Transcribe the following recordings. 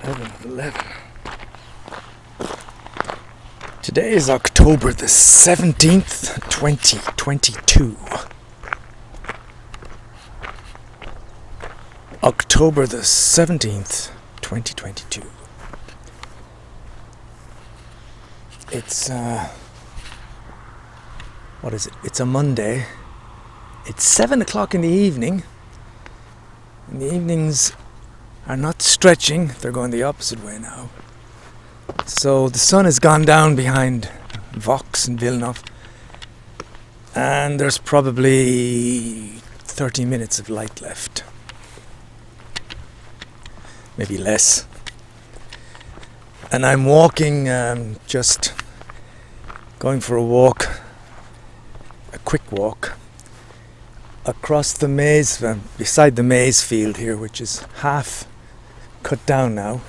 11. Today is October the 17th, 2022. October the 17th, 2022. It's, what is it? It's a Monday. It's 7 o'clock in the evening. And the evenings are not stretching, they're going the opposite way now. So the sun has gone down behind Vox and Villeneuve, and there's probably 30 minutes of light left. Maybe less. And I'm walking, just going for a walk, a quick walk, across the maize, beside the maize field here, which is half cut down now.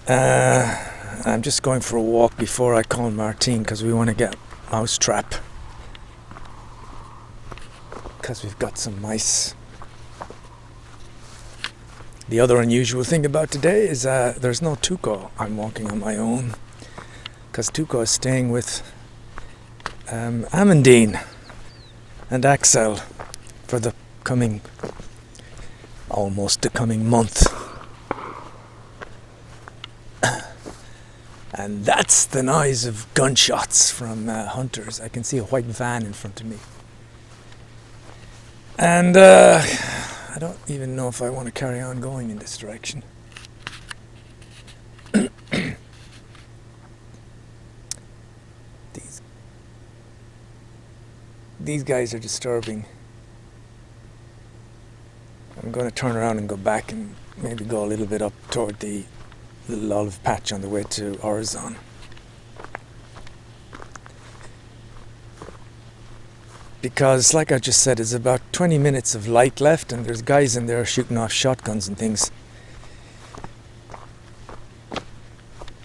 I'm just going for a walk before I call Martine, because we want to get mousetrap, because we've got some mice. The other unusual thing about today is there's no Tuco. I'm walking on my own, because Tuco is staying with Amandine and Axel for the coming month. And that's the noise of gunshots from hunters. I can see a white van in front of me. And I don't even know if I want to carry on going in this direction. These guys are disturbing. I'm going to turn around and go back and maybe go a little bit up toward the little olive patch on the way to Orizon. Because, like I just said, it's about 20 minutes of light left, and there's guys in there shooting off shotguns and things.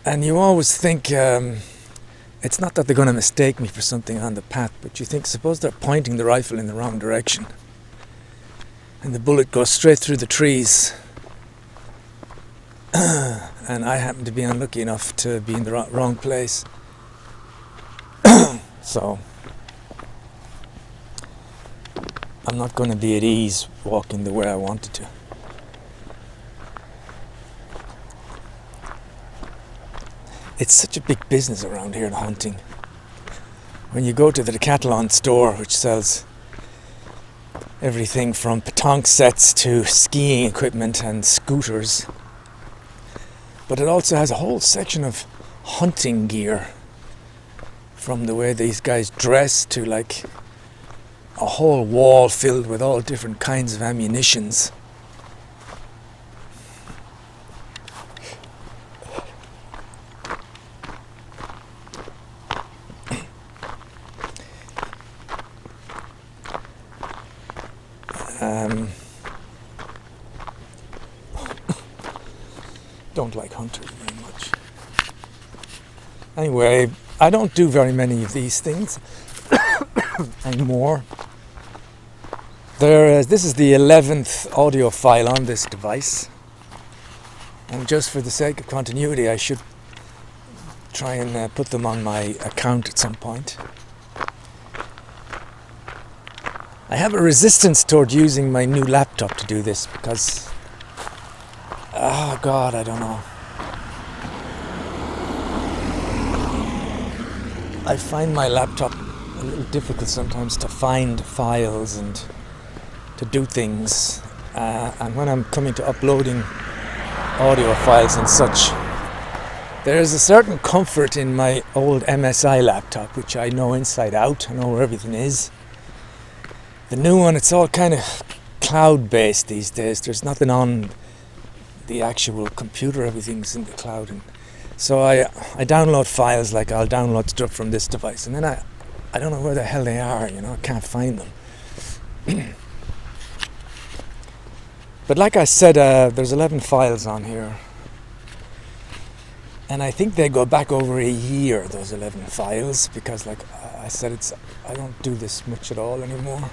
And you always think, it's not that they're going to mistake me for something on the path, but you think, suppose they're pointing the rifle in the wrong direction, and the bullet goes straight through the trees, and I happen to be unlucky enough to be in the wrong place. So I'm not going to be at ease walking the way I wanted to. It's such a big business around here in hunting. When you go to the Decathlon store, which sells everything from petanque sets to skiing equipment and scooters, but it also has a whole section of hunting gear, from the way these guys dress to like a whole wall filled with all different kinds of ammunitions. Don't like hunters very much. Anyway, I don't do very many of these things anymore. This is the 11th audio file on this device, and just for the sake of continuity, I should try and put them on my account at some point. I have a resistance toward using my new laptop to do this because, oh God, I don't know. I find my laptop a little difficult sometimes to find files and to do things. And when I'm coming to uploading audio files and such, there is a certain comfort in my old MSI laptop, which I know inside out. I know where everything is. The new one, it's all kind of cloud-based these days. There's nothing on the actual computer. Everything's in the cloud. And so I download files, like I'll download stuff from this device, and then I don't know where the hell they are, I can't find them. But like I said, there's 11 files on here. And I think they go back over a year, those 11 files, because like I said, I don't do this much at all anymore.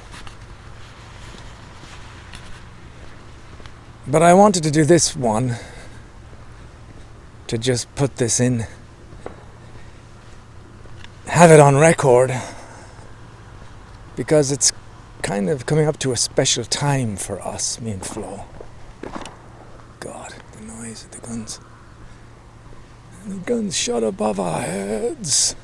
But I wanted to do this one to just put this in, have it on record, because it's kind of coming up to a special time for us, me and Flo. God, the noise of the guns. And the guns shot above our heads,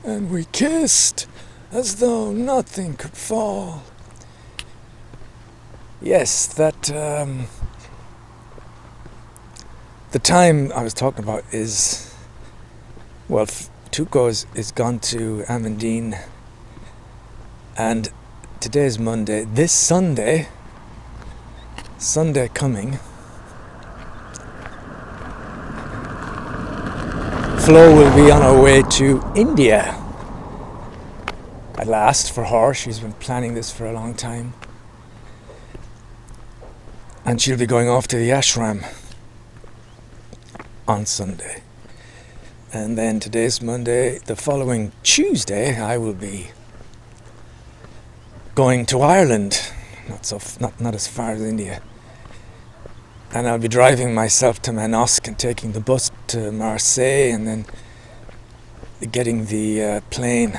and we kissed as though nothing could fall. Yes, that the time I was talking about is, well, Tuco is gone to Amandine, and today's Monday. This Sunday coming, Flo will be on her way to India. At last, for her. She's been planning this for a long time. And she'll be going off to the ashram on Sunday. And then today's Monday. The following Tuesday, I will be going to Ireland. Not as far as India. And I'll be driving myself to Manosque and taking the bus to Marseille and then getting the plane.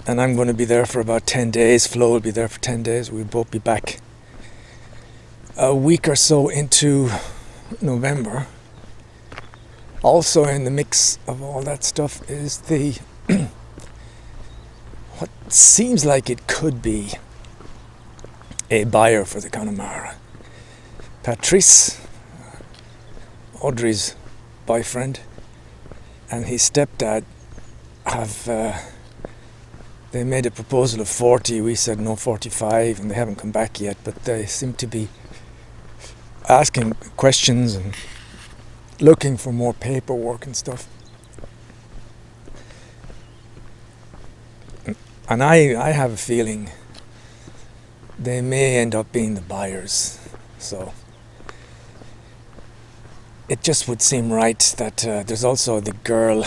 And I'm going to be there for about 10 days. Flo will be there for 10 days. We'll both be back a week or so into November. Also in the mix of all that stuff is the what seems like it could be a buyer for the Connemara. Patrice, Audrey's boyfriend, and his stepdad have they made a proposal of 40. We said no, 45, and they haven't come back yet, but they seem to be asking questions and looking for more paperwork and stuff. And I have a feeling they may end up being the buyers. So it just would seem right that there's also the girl,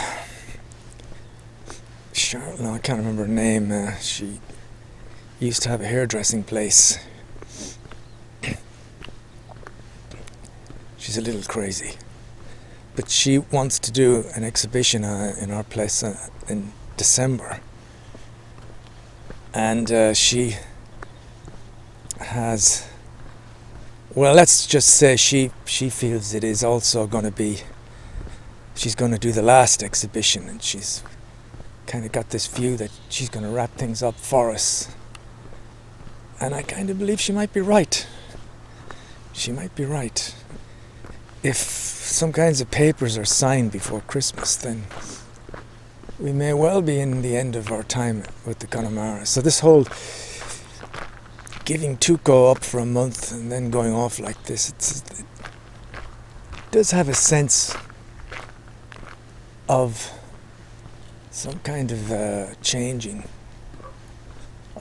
Charlotte, no, I can't remember her name. She used to have a hairdressing place. She's a little crazy. But she wants to do an exhibition in our place in December. And she has, well, let's just say she feels it is also going to be, she's going to do the last exhibition, and she's kind of got this view that she's going to wrap things up for us. And I kind of believe she might be right. She might be right. If some kinds of papers are signed before Christmas, then we may well be in the end of our time with the Connemara. So this whole giving Tuco up for a month and then going off like this, it does have a sense of some kind of changing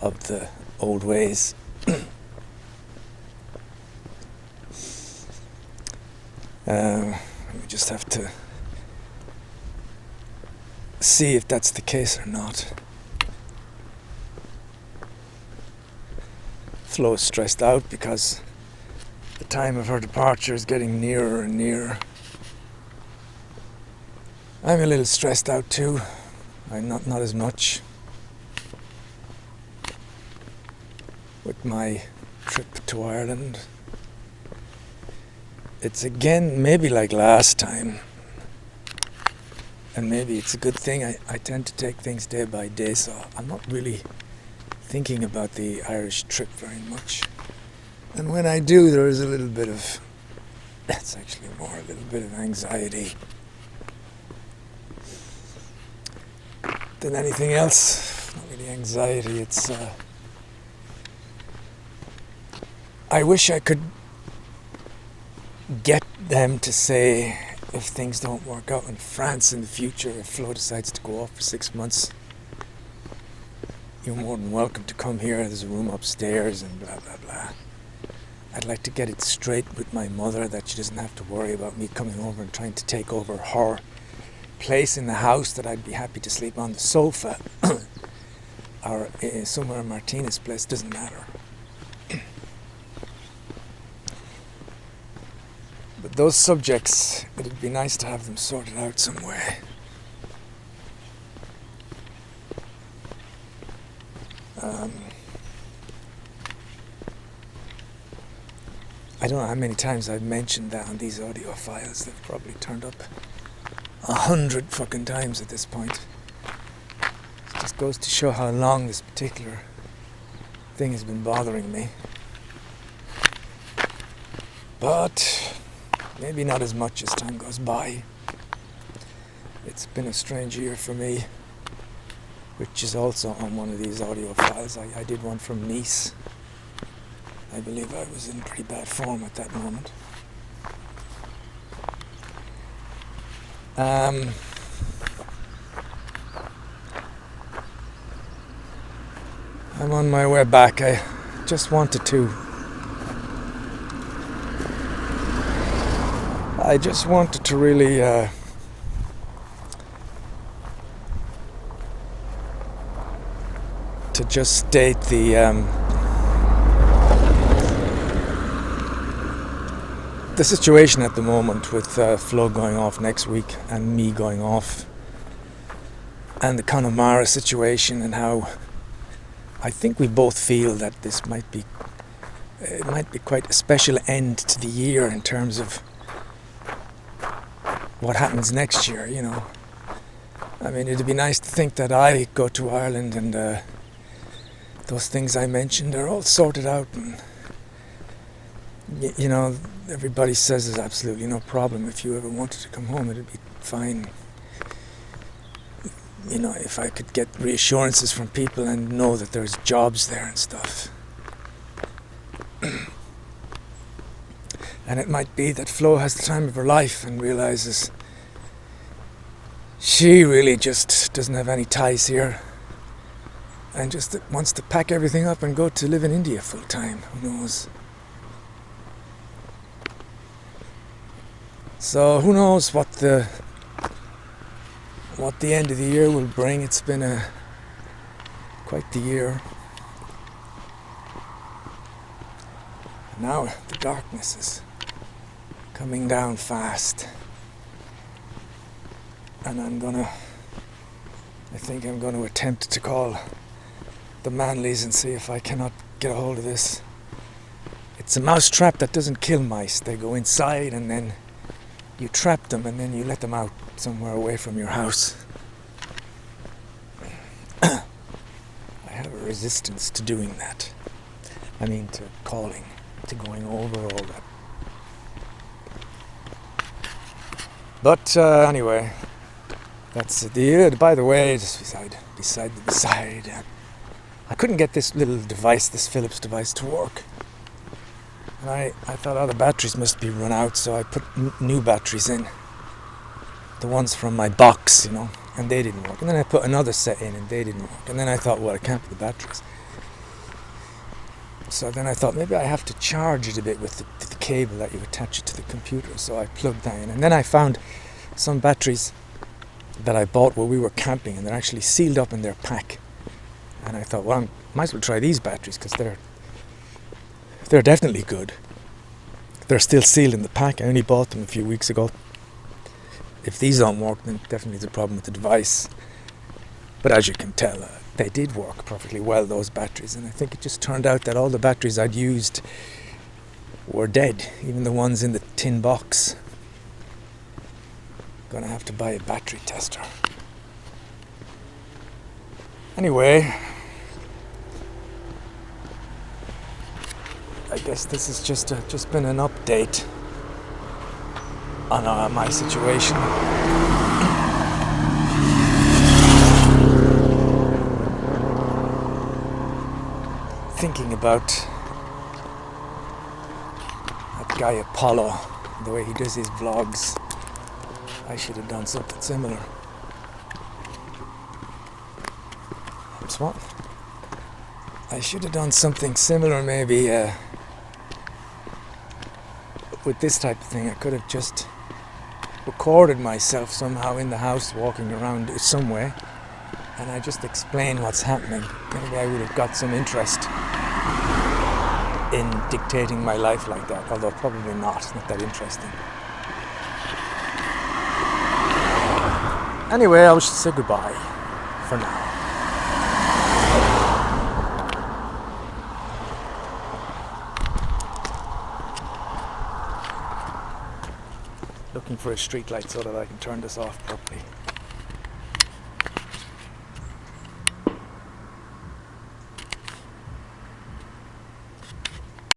of the old ways. We just have to see if that's the case or not. Flo is stressed out because the time of her departure is getting nearer and nearer. I'm a little stressed out too. I'm not as much with my trip to Ireland. It's again maybe like last time, and maybe it's a good thing. I tend to take things day by day, so I'm not really thinking about the Irish trip very much. And when I do, there is a little bit of, it's actually more a little bit of anxiety than anything else. Not really anxiety, it's I wish I could get them to say, if things don't work out in France in the future, if Flo decides to go off for 6 months, you're more than welcome to come here. There's a room upstairs and blah blah blah. I'd like to get it straight with my mother that she doesn't have to worry about me coming over and trying to take over her place in the house, that I'd be happy to sleep on the sofa or somewhere in Martina's place, doesn't matter. those subjects, it'd be nice to have them sorted out some way. I don't know how many times I've mentioned that on these audio files. They've probably turned up 100 fucking times at this point. It just goes to show how long this particular thing has been bothering me. But maybe not as much as time goes by. It's been a strange year for me, which is also on one of these audio files. I did one from Nice. I believe I was in pretty bad form at that moment. I'm on my way back. I just wanted to really to just state the situation at the moment with Flo going off next week and me going off, and the Connemara situation, and how I think we both feel that this might be quite a special end to the year in terms of what happens next year, you know. I mean, it'd be nice to think that I go to Ireland and those things I mentioned are all sorted out, and you know, everybody says there's absolutely no problem. If you ever wanted to come home, it'd be fine. You know, if I could get reassurances from people and know that there's jobs there and stuff. And it might be that Flo has the time of her life and realizes she really just doesn't have any ties here and just wants to pack everything up and go to live in India full time. Who knows? So who knows what the end of the year will bring. It's been quite the year. Now the darkness is coming down fast, and I think I'm gonna attempt to call the Manleys and see if I cannot get a hold of this. It's a mouse trap that doesn't kill mice. They go inside and then you trap them and then you let them out somewhere away from your house. I have a resistance to doing that. I mean, to calling, to going over all that. But anyway, that's the by the way, just beside the side, I couldn't get this little device, this Philips device, to work. And I thought, oh, the batteries must be run out, so I put new batteries in. The ones from my box, you know, and they didn't work. And then I put another set in and they didn't work. And then I thought, well, I can't put the batteries. So then I thought, maybe I have to charge it a bit with the cable that you attach it to the computer. So I plugged that in. And then I found some batteries that I bought while we were camping, and they're actually sealed up in their pack. And I thought, well, I might as well try these batteries, because they're definitely good. They're still sealed in the pack. I only bought them a few weeks ago. If these don't work, then definitely there's a problem with the device. But as you can tell, they did work perfectly well, those batteries. And I think it just turned out that all the batteries I'd used were dead, even the ones in the tin box. Gonna have to buy a battery tester. Anyway, I guess this has just been an update on my situation. Thinking about that guy Apollo, the way he does his vlogs. I should have done something similar. What? I should have done something similar, maybe with this type of thing. I could have just recorded myself somehow in the house walking around some way, and I just explain what's happening. Maybe I would have got some interest in dictating my life like that, although probably not. It's not that interesting. Anyway, I should say goodbye for now. Looking for a street light so that I can turn this off properly.